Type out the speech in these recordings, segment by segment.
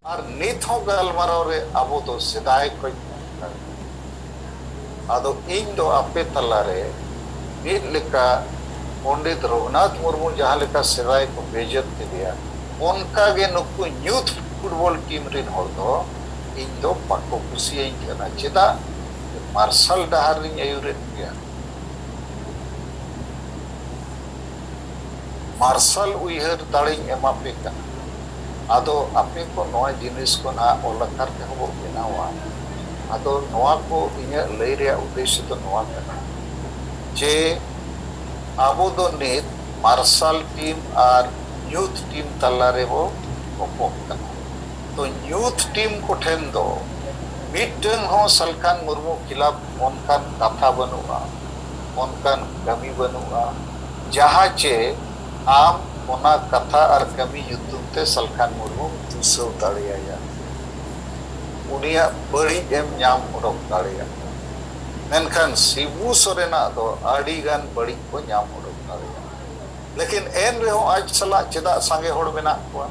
और नित हो गलमाराव रे अबो तो सेदाय को आदो इन दो आपे तला रे मिड लेका पंडित रघुनाथ मुर्मू जहाँ लेका सेदाय को बेजत के दिया उनका गे नुकु यूथ फुटबॉल टीम रिन होड़ दो इन दो पाको कुसिया इन करना चेदा मार्शल डहार रिन आयुरेन गया मार्शल उइहर दाड़िंग एमा पे कना आदो आपे को नोआ जिनिस को ना ओलकार के हो बनावा आदो नोआ को इन्हें लय रे उद्देश्य तो नोआ कना जे आबो दो नित मार्शल टीम और यूथ टीम तल्ला रे वो ओपो कना तो यूथ टीम को ठेन दो मिटन हो सलखान मुर्मू खिलाफ उनकान कथा बनुआ उनकान कमी बनुआ जहाँ चे आम ओना कथा और कमी युद्धुम ते सलखान मुर्मू दुसव दाड़िया उनिया बड़ी एम नाम उडोक दाड़िया मेनखान शिबू सोरेना दो आड़ी गान बड़ी को नाम उडोक दाड़िया लेकिन एन रे हो आज सला चेदा सांगे होड़ मेना को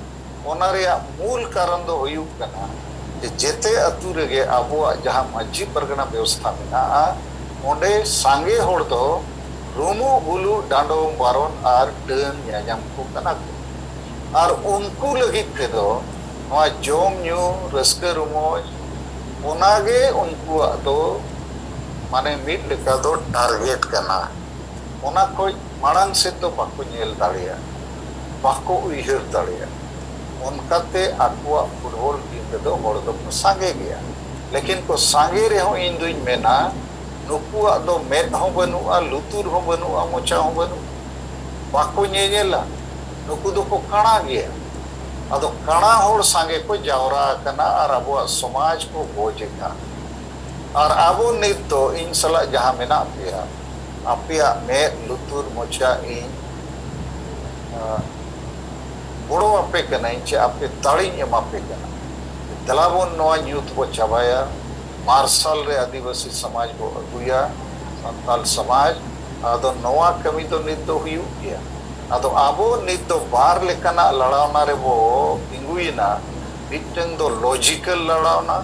ओना रे मूल कारण दो हुयुक कना जे जेते अतु रेगे आबो जहां मस्जी परगना व्यवस्था मेना ओंडे सांगे होड़ दो रूमू बुलू डांडो बारोन और डन याजाम को कना और उनको लगित थे दो नवा जोम न्यू रस्के रूमोज उनागे उनको दो माने मिट लेका दो टारगेट करना उना कोई मांग से तो बाको नेल दाड़िया बाको उइहर दाड़िया उनका ते आकुआ फुटबॉल टीम दो होड़ दो सांगे गया लेकिन को सांगे रे हो इन दुई मेना नुकुआ दो मेद हो बनुआ लुतुर हो बनुआ मोचा हो बनु बाको नेला नुकु दो को काना गया अदो काना होड़ सांगे को जावरा कना और अबो समाज को बोझेगा और अबो नित तो इन सला जहां मेना पेया आपिया मेद लुतुर मोचा इन बड़ो आपे कना इन चे आपे ताड़ी एमापे कना दलाबोन नोआ यूथ को चबाया मार्शल रे आदिवासी समाज को अगुया संताल समाज आदो नोआ कमी तो नित दो हुयु गया आदो आबो नित दो बार लेकना लड़ावना रे वो इंगुइना मिटन दो लॉजिकल लड़ावना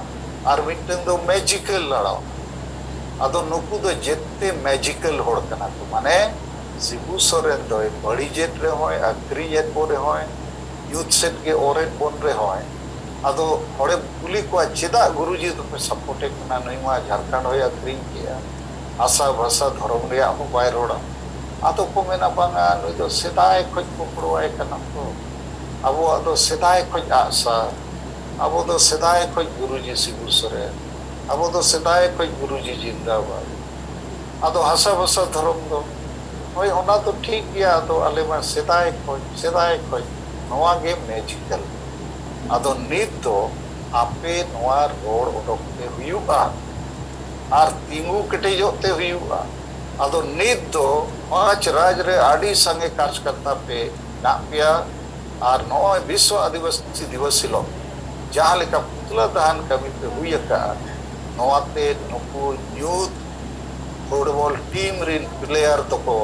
और मिटन दो मैजिकल लड़ावना आदो नुकु दो जेते मैजिकल होड़ कना तो माने शिबू सोरेन दो बड़ी जेट रे होय अक्री जेट को रे होय यूथ सेट के ओरेन बोन रे होय आदो होड़े पुली को चेदा गुरुजी तो पे सपोर्टे कना नईमा झारखंड होय अक्री किया आशा भाषा धर्म रे हो बाय रोड़ा आदो को मेना बांगा नुई दो सेदाय खोज को पड़वाय कना तो अबो आदो सेदाय खोज आशा अबो दो सेदाय खोज गुरुजी शिबू सोरेन अबो दो सेदाय खोज गुरुजी जिंदाबाद आदो आशा भाषा धर्म दो होय ओना तो ठीक गया तो आले मा सेदाय खोज नोआ गे मैजिकल आदो नित तो आपे नोआ रोड ओडोकते हुयुआ और तिंगु कटेजोते हुयुआ आदो नित तो पांच राज रे आडी संगे कार्यकर्ता पे नापिया और नोआ विश्व आदिवासी दिवस हिलो जहां लेका पुतला दहन कमी पे हुयका नोआते नुकु यूथ फुटबॉल टीम रिन प्लेयर तो को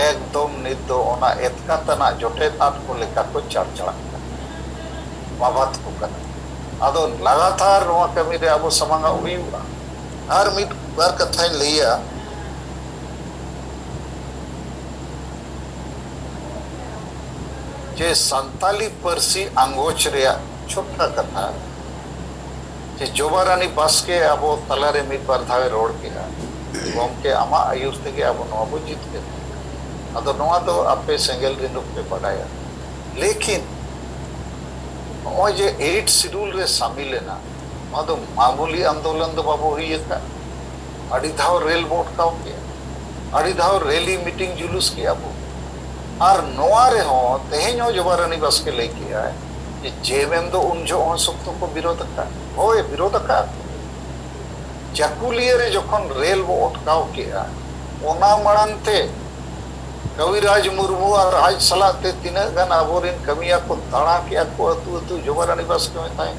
एकदम नित तो ओना एतकातना जोटे तात को लेका को चढ़ बाबत को करना आदो लगातार नोआ कमी रे अब समांगा हुयुआ और मिट बार कथा लिया जे संताली परसी आंगोच रे छोटा कथा जे जोबारानी बास्के अब तलारे मिट बार धावे रोड किया गोमके आमा आयुर तेगे अब नोआ बो जीत के आदो नोआ तो आपे सेंगल रिंदुक पे पड़ाया लेकिन और जे 8 शेड्यूल रे शामिल है ना वहाँ तो मामूली आंदोलन तो बाबू हुई है अड़ी धाव रेल बोट का किया अड़ी धाव रैली मीटिंग जुलूस किया वो और नोआ रे हो तेहें हो जोबारानी बस के ले किया है ये जेएमएम तो उन जो उन सबको को विरोध का हो ये विरोध का चाकुलिया रे जोखन रेल बोट का किया ओना मड़नते कविराज मुर्मू और आज सलाते तीन गन आबोरिन कमिया को ताड़ा किया को अतु जोबारानी बस के में ताई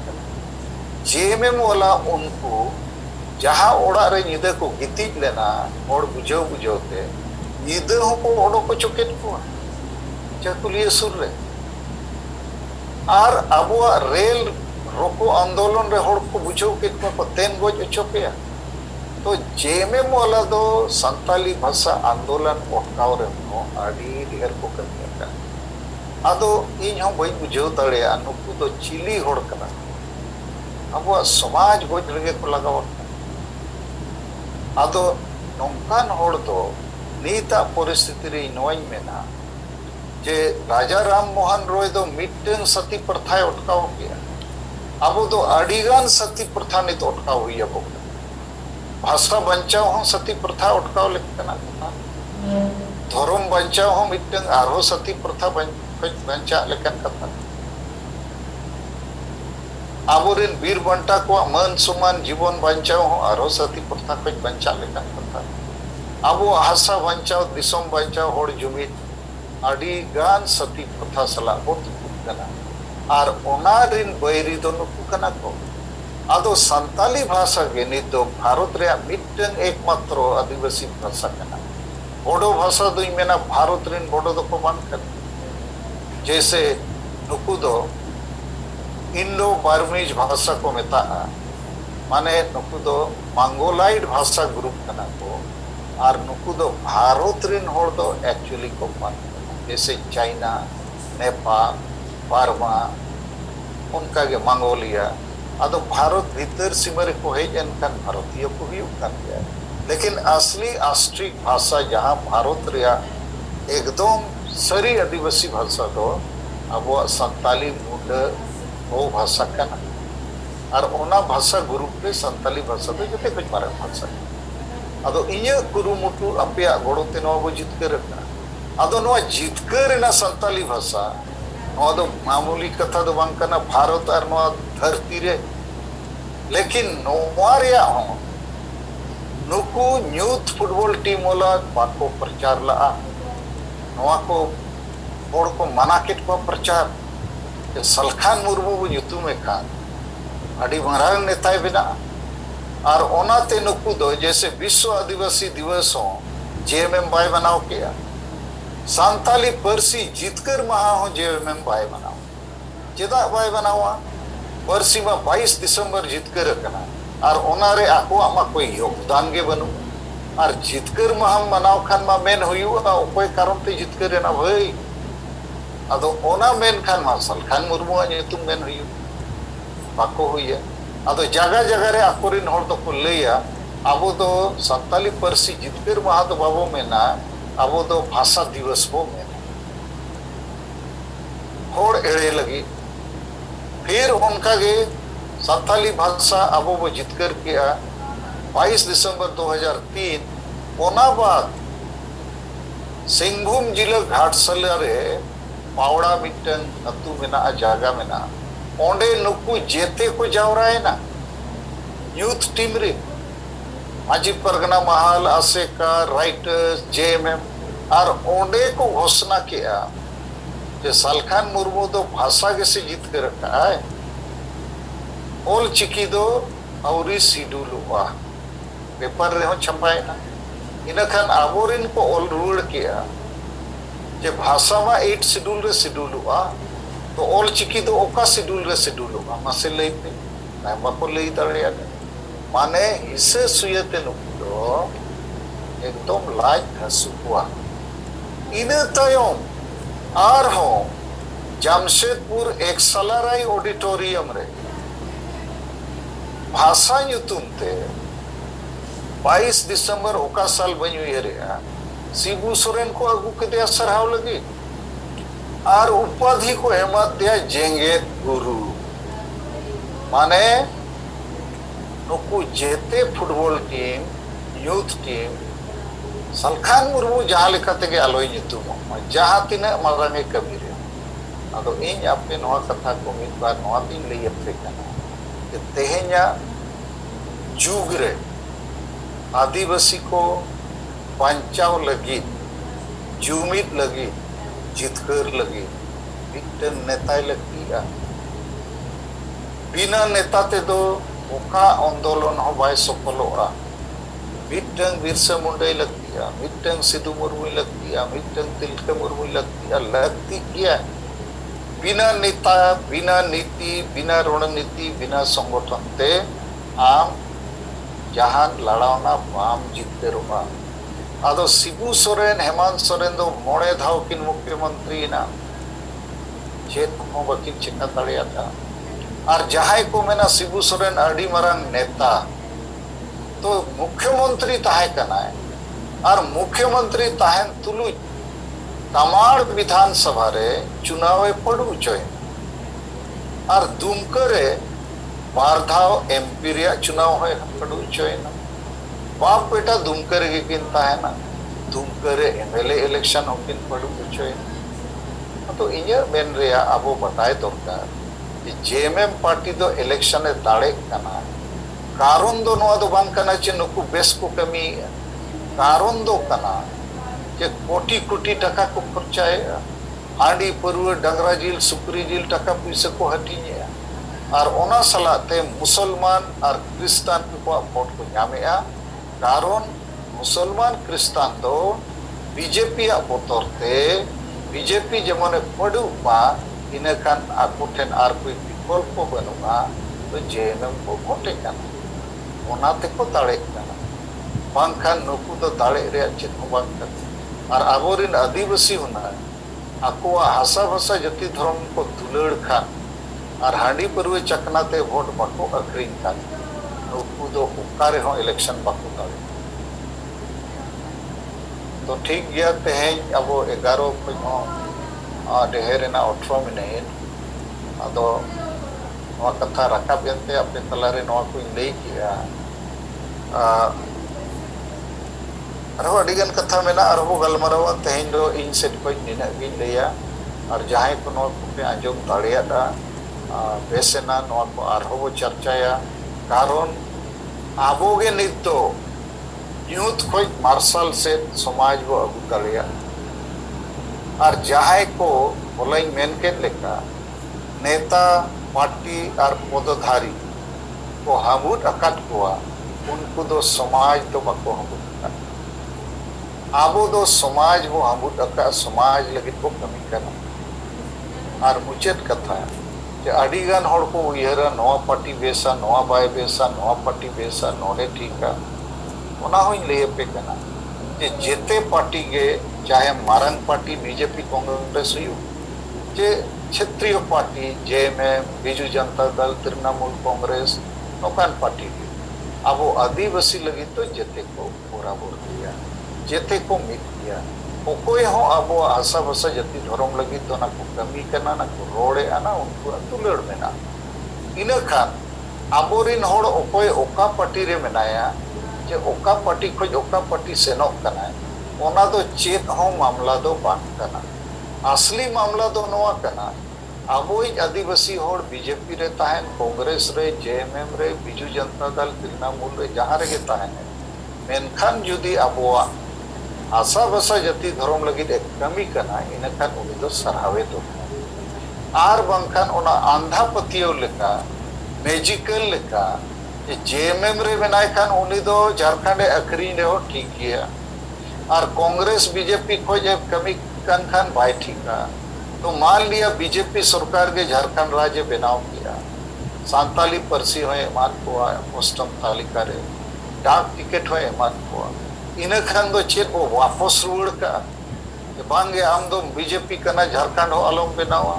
जेएमएम वाला उनको जहां ओड़ा रे निदे को गिती लेना और बुझाते निदे हो को ओडो को चुकेट को चाकुलिया सुर रे और अब रेल रोको आंदोलन रे होड़ को बुझाव के को तेन गोज अचो पे तो जेएमएम वाला दो संताली भाषा आंदोलन ओटकाव रे नो आडी ढेर को कमिया आदो इन हम बई बुझाव दाड़े नुकु दो चिली होड़ कना अब समाज गोज लगे को लगाव आदो नौकान होड़ दो नीता परिस्थिति रे नोई मेना जे राजा राम मोहन रॉय दो मिटन सती प्रथा ओटकाव किया अब दो अड़ीगान सती प्रथा नित ओटकाव हुई अब भाषा बचाव हो सती प्रथा ओटकाव लेकना धर्म बचाव हो मिटन आरो सती प्रथा बचा लेकन कथा आबोरिन वीर बंटा को मन सम्मान जीवन बचाव हो आरो सती प्रथा को बचा लेकन कथा आबो हासा बचाव दिसम बचाव होड़ जुमिद अड़ीगान सती प्रथा सला ओटकना और ओनारिन बैरी दो नुकु कना को आदो संताली भाषा के नित दो भारत रे मिटन एकमात्र आदिवासी भाषा कना बोडो भाषा दो मेना भारत रिन बोडो दो को मान कर जैसे नुकु दो इंडो बार्मीज भाषा को मेता माने नुकु दो मंगोलाइड भाषा ग्रुप कना को और नुकु दो भारत रिन होड़ दो एक्चुअली को मान जैसे चाइना नेपाल बार्मा उनका के मंगोलिया आदो भारत भीतर सीमा रे को हेजन कान भारतीय को भी उतार गया लेकिन असली आस्ट्रिक भाषा जहां भारत रिया एकदम सरी आदिवासी भाषा दो अब संताली मुंड वो भाषा कना और ओना भाषा ग्रुप रे संताली भाषा दो जते कुछ मारे भाषा आदो इया कुरुमुटु अपया गोड़ो ते नवा जितकर आदो नवा जितकर ना संताली भाषा दो मामूली कथा दो बांकना भारत और नवा धरती रे लेकिन नोवारिया हो नुकु यूथ फुटबॉल टीम वाला बाको प्रचार ला नवा को बोर्ड को मना किट को प्रचार सलखान मुर्मू को युतु में खान अड़ी महाराज नेता बिना और ओनाते नुकु दो जैसे विश्व आदिवासी दिवस हो जेएमएम बाय बनाओ किया सांताली परसी जितकर महा हो जेएमएम बाय बनाओ चेदा बाय बनावा परसी में 22 दिसंबर जितकर कना और ओनारे आको आमा कोई योगदान के बनु और जितकर महा मनाव खान मा मेन हुयु ना कोई कारण ते जितकर ना भाई अदो ओना मेन खान मा सलखान मुर्मू नेतुम मेन हुयु बाको हुई अदो जगह जगह रे आकोरिन होड़ तो को लैया आबो दो संताली परसी जितकर महा तो बाबो मेना अब दो भाषा दिवस हो में होड़ एड़े लगी फिर उनका के संताली भाषा अब वो जितकर किया 22 दिसंबर 2003 ओना बाद सिंहभूम जिला घाटसला रे पावड़ा मिटन अतु मेना जागा मेना ओंडे नुकु जेते को जावराए ना यूथ टीम रे माजी परगना महल आसेका राइटर्स जेएमएम और ओंडे को घोषणा किया कि सलखान मुर्मू दो भाषा के से जीत कर रखा है ओल चिकी दो औरी सीडूल हुआ पेपर रे हो छपाए ना इनखान आबोरिन को ओल रूल किया जे भाषा में 8 शेड्यूल रे शेड्यूल हुआ तो ओल चिकी दो ओका शेड्यूल रे शेड्यूल हुआ मासे लई पे ना बाको लई दड़िया माने इसे सुयते नुकदो एकदम लाज हसुआ इने तयम आर हो जमशेदपुर एक सलाराई ऑडिटोरियम रे भाषा युतुम ते 22 दिसंबर ओका साल बन रे शिबू सोरेन को अगु के सरहाव लगी और उपाधि को हेमत दिया जेंगेत गुरु माने नुकु जेते football team youth team Salkhan Murmu जहां लेखाते के आलोय नितुम जहां तिना मारांगे कबीर अदो इन आपने नवा कथा को मिद बार नवा दिन लई अपने कना कि तेहेnya जुग रे आदिवासी को बांचाव लगी जुमिद लगी जितकर लगी मिटन नेता लगती बिना नेता ते दो ओका आंदोलन हो बाय सफलोआ मिटन बिरसा मुंडा लगती है मिटन सिद्धू मुर्मू लगती है मिटन तिलका मुर्मू लगती है क्या बिना नेता, बिना नीति, बिना रणनीति, बिना संगठन ते आम जहान लड़ावना बाम जितेरोगा। आदो शिबू सोरेन हेमंत सोरेन दो मोड़े धाव किन मुख्यमंत्री ना चेत हो बकिन चिका दाड़ियाता। और जहां को मेना शिबू सोरेन अड़ी मरांग नेता तो मुख्यमंत्री ताहे कना है। और मुख्यमंत्री ताहेन तुलु तमाड़ विधानसभा रे चुनाव पड़ू चोय। और दुमका रे बारधाव एमपी रे चुनाव होय पड़ू चोय ना। बाप बेटा दुमका रे किन ताहे ना दुमका रे एमएलए इलेक्शन होकिन पड़ू चोय। तो इन्हें मेन रे अबो बताए दरकार जेएमएम पार्टी दो इलेक्शन ए दाड़े कना। कारण दो नवा दो बांग कना चे नुकु बेस को कमी। कारण दो कना जे कोटी कोटी टका को खर्चाए हांडी परवे डंगरा जिल सुकरी जिल टका पैसा को हटिने। और ओना सलाते मुसलमान और क्रिस्तान को वोट को नामेया। कारण मुसलमान क्रिस्तान दो बीजेपी बोतरते बीजेपी जमने पड़ू बा इनखान आकुठेन आर कोई विकल्प बनुआ तो जेएमएम को वोटे कना ओनाते को दाड़े कना। बांखान नुकु तो दाड़े रे चेत हो बांग कना। और आबोरिन आदिवासी होना आकुआ हासा भाषा जाति धर्म को दुलड़ खान और हांडी परवे चकनाते वोट बाको अखरीन खान नुकु दो उकारे हो इलेक्शन बाको दाड़े। तो ठीक गया तेहें अबो 11 को ढेर 18 मिनट अदो नवा कथा रकाब यंते अपने तलारे नवा को लई किया। अरहो अडिगन कथा मेना अरहो गलमरावा तेहें दो इन सेट को निना गिन लैया। और जहां को नवा को पे आंजम दाड़ियादा बेसेना नवा को अरहो चर्चाया। कारण आबोगे नितो यूथ खोज मार्शल से समाज वो अगु दाड़िया। और जहां को बोलाई मेन के लेका नेता पार्टी और पदधारी को हमूद अकट कोआ उनको दो समाज तो बको हमूद आबो दो समाज वो हमूद अका समाज लगे को कमी करना। और मुचेत कथा जे अडिगान होड़ को उयहरा नवा पार्टी बेसा नवा बाय बेसा नवा पार्टी बेसा नोडे ठीका ओना होइन ले पे कना जे जेते पार्टी के चाहे मारंग पार्टी बीजेपी कांग्रेस हुई जे क्षेत्रीय party JMM Biju Janata Dal Trinamool Congress नौकान party के अब आदिवासी लगी तो जेते को बराबर दिया जेते को मिट दिया। ओकोय हो अब आशा भाषा जाति धर्म लगी तो ना को कमी करना ना को रोड़े आना उनको तुलड़ मेना। इना खान आबोरिन होड़ ओकोय ओका पार्टी रे मेनाया जे ओका पार्टी खोज ओका पार्टी सेनोक कना ओना दो चेत हो मामला दो बात कना। असली मामला दो नवा कना आबोई आदिवासी होड़ बीजेपी रे ताहेन कांग्रेस रे जेएमएम रे बिजू जनता दल तृणमूल रे जहां रे ताहेन मेनखान जुदी आबोआ आशा भाषा जाति धर्म लगी एक कमी कना इनखान उनी दो सरावे दो। आर बांखान ओना आंधा पतियो लेका मैजिकल लेका जेएमएम रे बनाए खान उनी दो झारखंड अखरीन रे हो ठीक गया। और कांग्रेस बीजेपी खोज कमी कन खान भाई ठीका। तो मान लिया बीजेपी सरकार के झारखंड राज्य बनाव किया सांताली परसी हो मान को अष्टम तालिका रे डाक टिकट हो मान को इन खान दो चेत वो वापस रुड़ का बांगे आम दो बीजेपी कना झारखंड हो आलम बनावा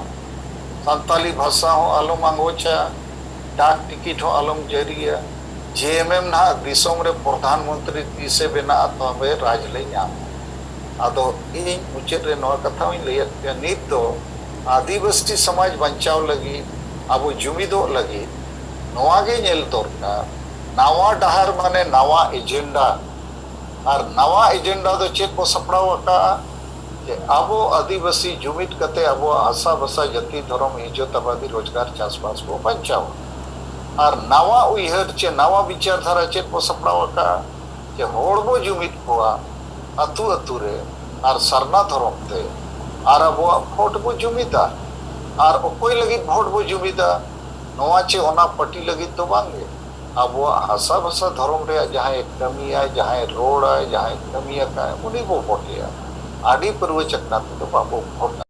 सांताली भाषा हो आलम आंगोचा डाक टिकट हो आलम जरिया जेएमएम ना दिसोम रे प्रधानमंत्री तीसे बना तो हमें राज ले नाम आदो इन मुचेत रे नवा कथा हुई लैया नित दो आदिवासी समाज बचाव लगी अब जुमिदो लगी नवा गे नेल दरकार नवा डहार माने नवा एजेंडा। और नवा एजेंडा दो चेत को सपड़ाव का जे आबो आदिवासी जुमिद कते आबो आशा भाषा जाति धर्म इज्जत आबादी रोजगार चाषबास को बचाव। और नवा उयहर चे नवा विचारधारा चेत को सपड़ाव का जे होड़बो जुमिद कोआ अतु अतु रे और सरना धर्म ते और अब भोट बो जुमिदा और ओकोय लगी भोट बो जुमिदा नवा चे ओना पार्टी लगी तो बांगे अब आशा भाषा धर्म रे जहां कमी है जहां रोड है जहां कमी है उन्हीं वो वोटिया आदि पूर्व चक्रा तो बाबू भोट